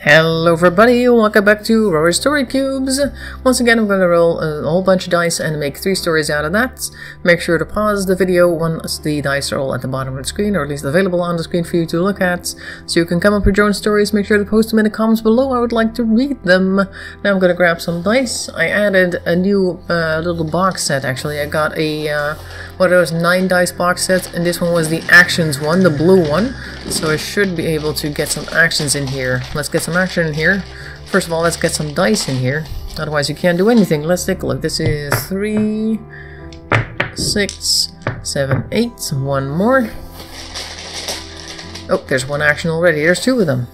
Hello everybody, welcome back to Rory Story Cubes. Once again I'm going to roll a whole bunch of dice and make 3 stories out of that. Make sure to pause the video once the dice are all at the bottom of the screen, or at least available on the screen for you to look at. So you can come up with your own stories, make sure to post them in the comments below, I would like to read them. Now I'm going to grab some dice. I added a new little box set actually. I got a one of those 9 dice box sets, and this one was the actions one, the blue one. So I should be able to get some actions in here. Let's get some action in here. First of all, let's get some dice in here. Otherwise you can't do anything. Let's take a look. This is 3, 6, 7, 8. One more. Oh, there's one action already. There's 2 of them.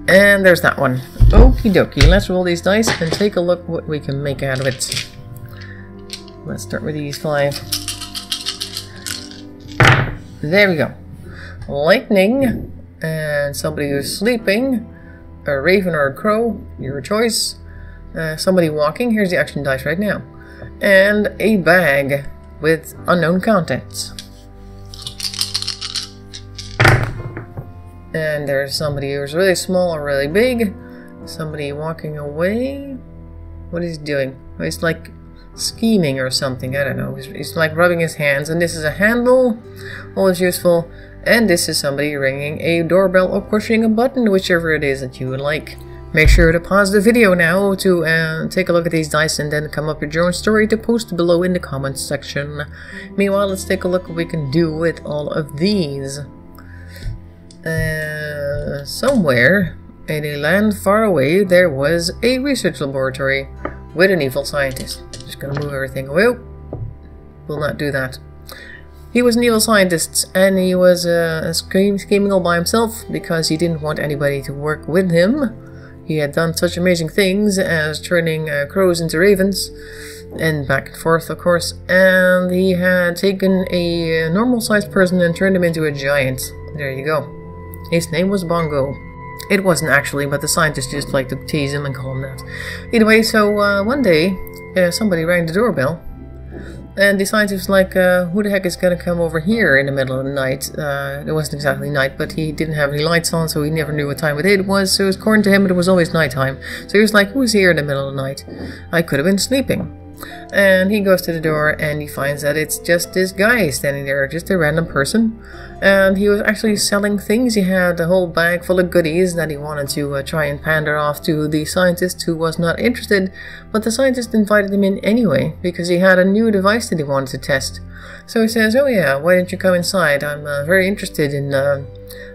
And there's that one. Okie dokie. Let's roll these dice and take a look what we can make out of it. Let's start with these 5. There we go. Lightning, and somebody who's sleeping, a raven or a crow, your choice. Somebody walking, here's the action dice right now. And a bag with unknown contents. And there's somebody who's really small or really big. Somebody walking away. What is he doing? He's like scheming or something, I don't know. He's like rubbing his hands, and this is a handle, always useful. And this is somebody ringing a doorbell or pushing a button, whichever it is that you would like. Make sure to pause the video now to take a look at these dice and then come up with your own story to post below in the comments section. Meanwhile, let's take a look what we can do with all of these. Somewhere in a land far away, there was a research laboratory with an evil scientist. Just gonna move everything away. Will not do that. He was an evil scientist, and he was scheming all by himself because he didn't want anybody to work with him. He had done such amazing things as turning crows into ravens, and back and forth, of course, and he had taken a normal-sized person and turned him into a giant. There you go. His name was Bongo. It wasn't actually, but the scientist just liked to tease him and call him that. Anyway, so one day, somebody rang the doorbell. And the scientist was like, who the heck is going to come over here in the middle of the night? It wasn't exactly night, but he didn't have any lights on, so he never knew what time of day it was. So according to him, it was always nighttime. So he was like, who's here in the middle of the night? I could have been sleeping. And he goes to the door, and he finds that it's just this guy standing there, just a random person. And he was actually selling things. He had a whole bag full of goodies that he wanted to try and pander off to the scientist, who was not interested. But the scientist invited him in anyway, because he had a new device that he wanted to test. So he says, oh yeah, why don't you come inside? I'm very interested in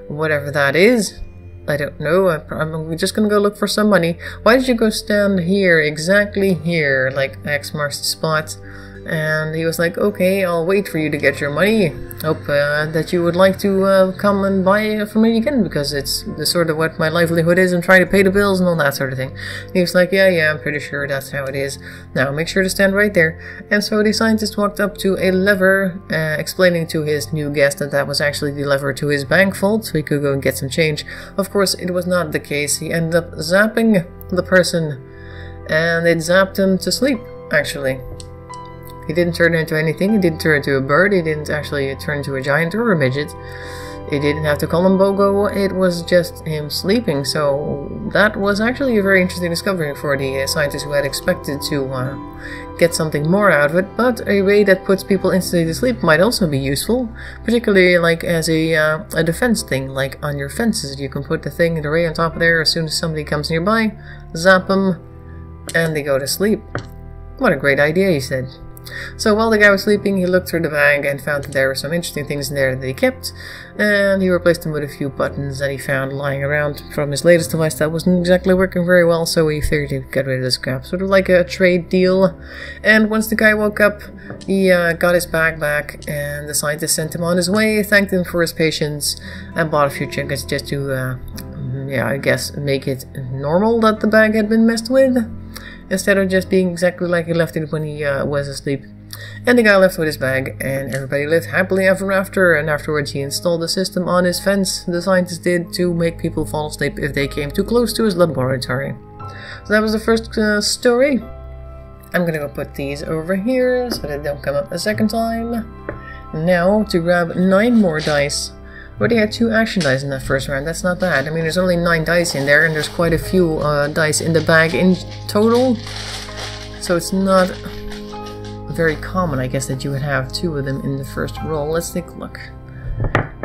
whatever that is. I don't know, I'm just gonna go look for some money. Why did you go stand here, exactly here, like X marks the spot? And he was like, okay, I'll wait for you to get your money. Hope that you would like to come and buy from me again, because it's sort of what my livelihood is. I'm trying to pay the bills and all that sort of thing. And he was like, yeah, I'm pretty sure that's how it is. Now, make sure to stand right there. And so the scientist walked up to a lever, explaining to his new guest that that was actually the lever to his bank vault, so he could go and get some change. Of course, it was not the case. He ended up zapping the person, and it zapped him to sleep, actually. He didn't turn into anything, he didn't turn into a bird, he didn't actually turn into a giant or a midget. He didn't have to call him Bogo, it was just him sleeping. So that was actually a very interesting discovery for the scientist, who had expected to get something more out of it. But a ray that puts people instantly to sleep might also be useful, particularly like as a defense thing, like on your fences. You can put the thing, the ray on top of there as soon as somebody comes nearby, zap them, and they go to sleep. What a great idea, he said. So while the guy was sleeping, he looked through the bag and found that there were some interesting things in there that he kept, and he replaced them with a few buttons that he found lying around from his latest device that wasn't exactly working very well, so he figured he'd get rid of the scrap, sort of like a trade deal. And once the guy woke up, he got his bag back, and the scientist sent him on his way, thanked him for his patience, and bought a few trinkets just to, yeah, I guess make it normal that the bag had been messed with, instead of just being exactly like he left it when he was asleep. And the guy left with his bag, and everybody lived happily ever after. And afterwards he installed a system on his fence, the scientist did, to make people fall asleep if they came too close to his laboratory. So that was the first story. I'm gonna go put these over here so they don't come up a second time. Now to grab 9 more dice. Already had 2 action dice in that first round. That's not bad. I mean, there's only 9 dice in there, and there's quite a few dice in the bag in total. So it's not very common, I guess, that you would have 2 of them in the first roll. Let's take a look.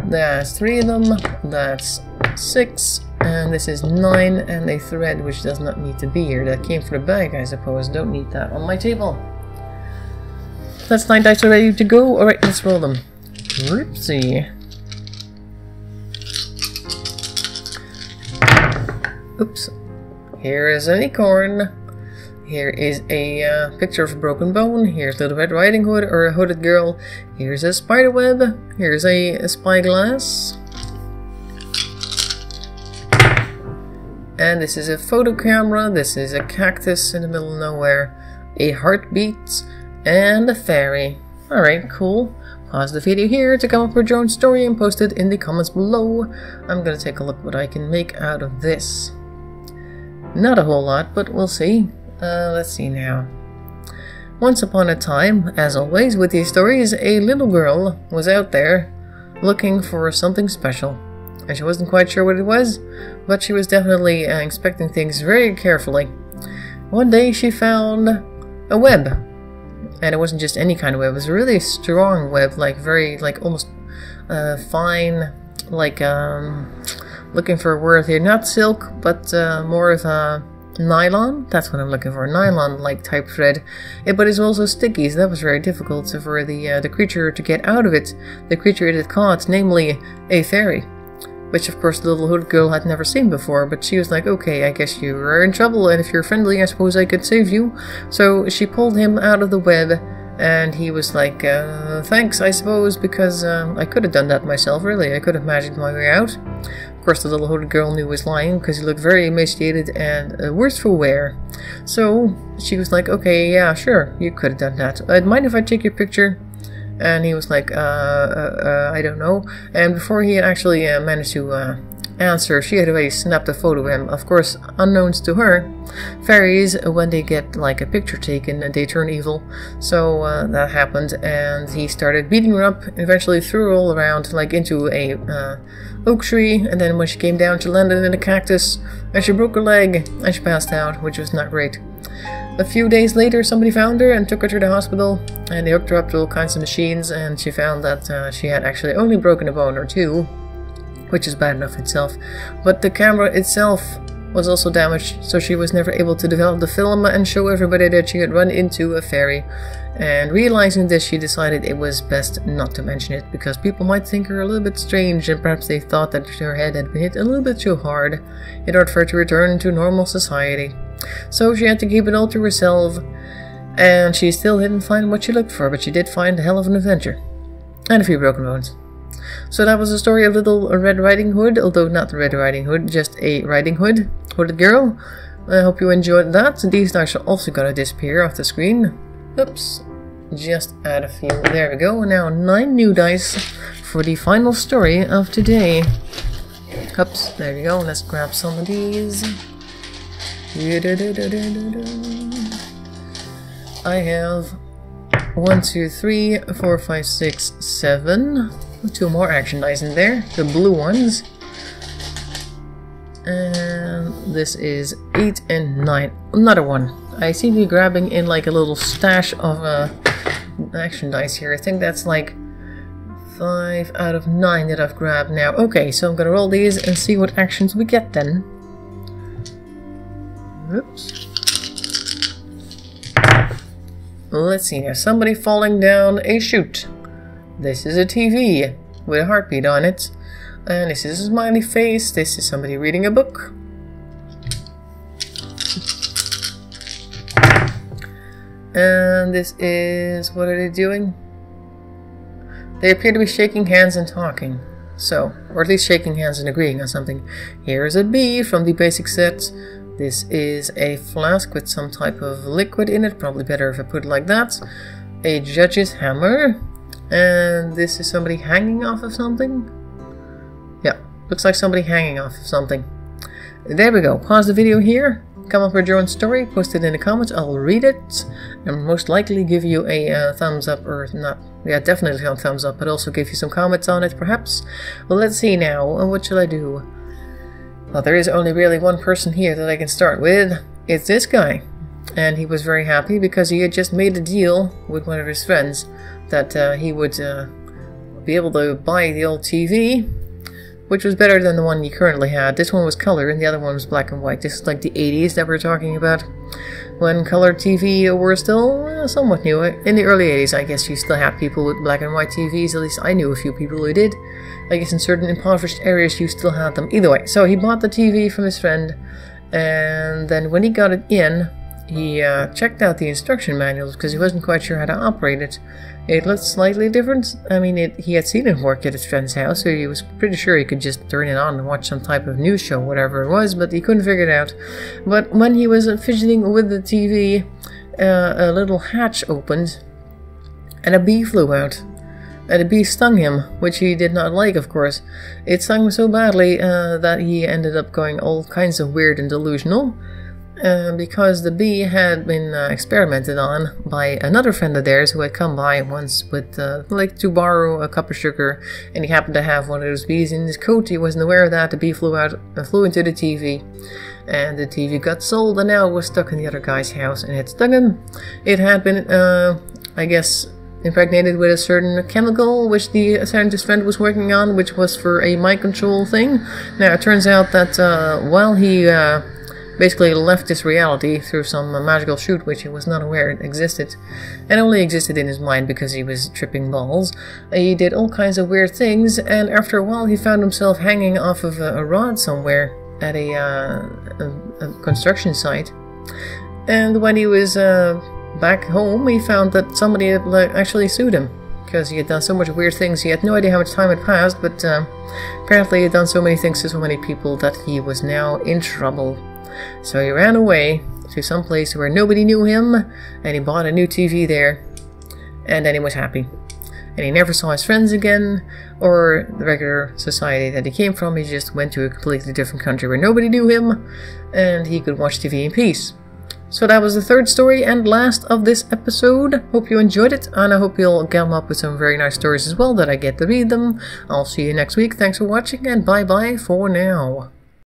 That's 3 of them. That's 6. And this is 9, and a thread, which does not need to be here. That came from the bag, I suppose. Don't need that on my table. That's 9 dice ready to go. Alright, let's roll them. Whoopsie. Oops. Here is an acorn. Here is a picture of a broken bone. Here's Little Red Riding Hood or a hooded girl. Here's a spider web. Here's a spyglass. And this is a photo camera. This is a cactus in the middle of nowhere. A heartbeat. And a fairy. Alright, cool. Pause the video here to come up with your own story and post it in the comments below. I'm gonna take a look what I can make out of this. Not a whole lot, but we'll see. Let's see now. Once upon a time, as always with these stories, a little girl was out there looking for something special. And she wasn't quite sure what it was, but she was definitely inspecting things very carefully. One day she found a web. And it wasn't just any kind of web, it was a really strong web, like very, like almost fine, like, looking for a word here, not silk, but more of a nylon. That's what I'm looking for, nylon-like type thread. But it's also sticky, so that was very difficult for the creature to get out of it. The creature it had caught, namely a fairy, which of course the little hood girl had never seen before, but she was like, okay, I guess you are in trouble, and if you're friendly, I suppose I could save you. So she pulled him out of the web, and he was like, thanks, I suppose, because I could have done that myself, really. I could have magicked my way out. Of course, the little hooded girl knew he was lying, because he looked very emaciated and worse for wear. So she was like, okay, yeah, sure, you could have done that. Mind if I take your picture? And he was like, I don't know. And before he had actually managed to answer, she had already snapped a photo of him. Of course, unknowns to her, fairies, when they get like a picture taken, they turn evil. So that happened, and he started beating her up, eventually threw her all around, like into a oak tree. And then when she came down, she landed in a cactus, and she broke her leg, and she passed out, which was not great. A few days later, somebody found her and took her to the hospital, and they hooked her up to all kinds of machines, and she found that she had actually only broken a bone or 2, which is bad enough itself. But the camera itself was also damaged, so she was never able to develop the film and show everybody that she had run into a fairy. And realizing this, she decided it was best not to mention it, because people might think her a little bit strange, and perhaps they thought that her head had been hit a little bit too hard in order for her to return to normal society. So she had to keep it all to herself, and she still didn't find what she looked for, but she did find a hell of an adventure. And a few broken bones. So that was the story of Little Red Riding Hood, although not Red Riding Hood, just a riding hood, hooded girl. I hope you enjoyed that. These dice are also gonna disappear off the screen. Oops, just add a few. There we go. Now 9 new dice for the final story of today. Oops, there we go. Let's grab some of these. I have 1, 2, 3, 4, 5, 6, 7. 2 more action dice in there, the blue ones. And this is 8 and 9. Another one. I seem to be grabbing in like a little stash of action dice here. I think that's like 5 out of 9 that I've grabbed now. Okay, so I'm gonna roll these and see what actions we get then. Oops. Let's see now. Somebody falling down a chute. This is a TV with a heartbeat on it. And this is a smiley face. This is somebody reading a book. And this is... what are they doing? They appear to be shaking hands and talking. So, or at least shaking hands and agreeing on something. Here's a bee from the basic set. This is a flask with some type of liquid in it. Probably better if I put it like that. A judge's hammer. And this is somebody hanging off of something. Yeah, looks like somebody hanging off of something. There we go. Pause the video here. Come up with your own story. Post it in the comments. I'll read it. And most likely give you a thumbs up, or not Yeah, definitely on thumbs up, but also give you some comments on it, perhaps. Well, let's see now. What shall I do? Well, there is only really one person here that I can start with. It's this guy. And he was very happy because he had just made a deal with one of his friends that he would be able to buy the old TV, which was better than the one he currently had. This one was color and the other one was black and white. This is like the 80s that we're talking about, when color TV were still somewhat new. In the early 80s, I guess you still had people with black and white TVs. At least I knew a few people who did. I guess in certain impoverished areas you still had them. Either way, so he bought the TV from his friend, and then when he got it in, he checked out the instruction manuals because he wasn't quite sure how to operate it. It looked slightly different. I mean, he had seen it work at his friend's house, so he was pretty sure he could just turn it on and watch some type of news show, whatever it was, but he couldn't figure it out. But when he was fidgeting with the TV, a little hatch opened, and a bee flew out. And the bee stung him, which he did not like, of course. It stung him so badly that he ended up going all kinds of weird and delusional. Because the bee had been experimented on by another friend of theirs who had come by once with, like, to borrow a cup of sugar, and he happened to have one of those bees in his coat. He wasn't aware of that. The bee flew out and flew into the TV, and the TV got sold, and now it was stuck in the other guy's house, and it stung him. It had been, I guess, impregnated with a certain chemical which the scientist friend was working on, which was for a mind control thing. Now, it turns out that while he basically left this reality through some magical chute which he was not aware it existed, and only existed in his mind because he was tripping balls. He did all kinds of weird things, and after a while he found himself hanging off of a rod somewhere at a construction site. And when he was back home, he found that somebody had actually sued him because he had done so much weird things. He had no idea how much time had passed, but apparently he had done so many things to so many people that he was now in trouble. So he ran away to some place where nobody knew him, and he bought a new TV there, and then he was happy. And he never saw his friends again, or the regular society that he came from. He just went to a completely different country where nobody knew him, and he could watch TV in peace. So that was the third story and last of this episode. Hope you enjoyed it, and I hope you'll come up with some very nice stories as well that I get to read them. I'll see you next week. Thanks for watching, and bye-bye for now.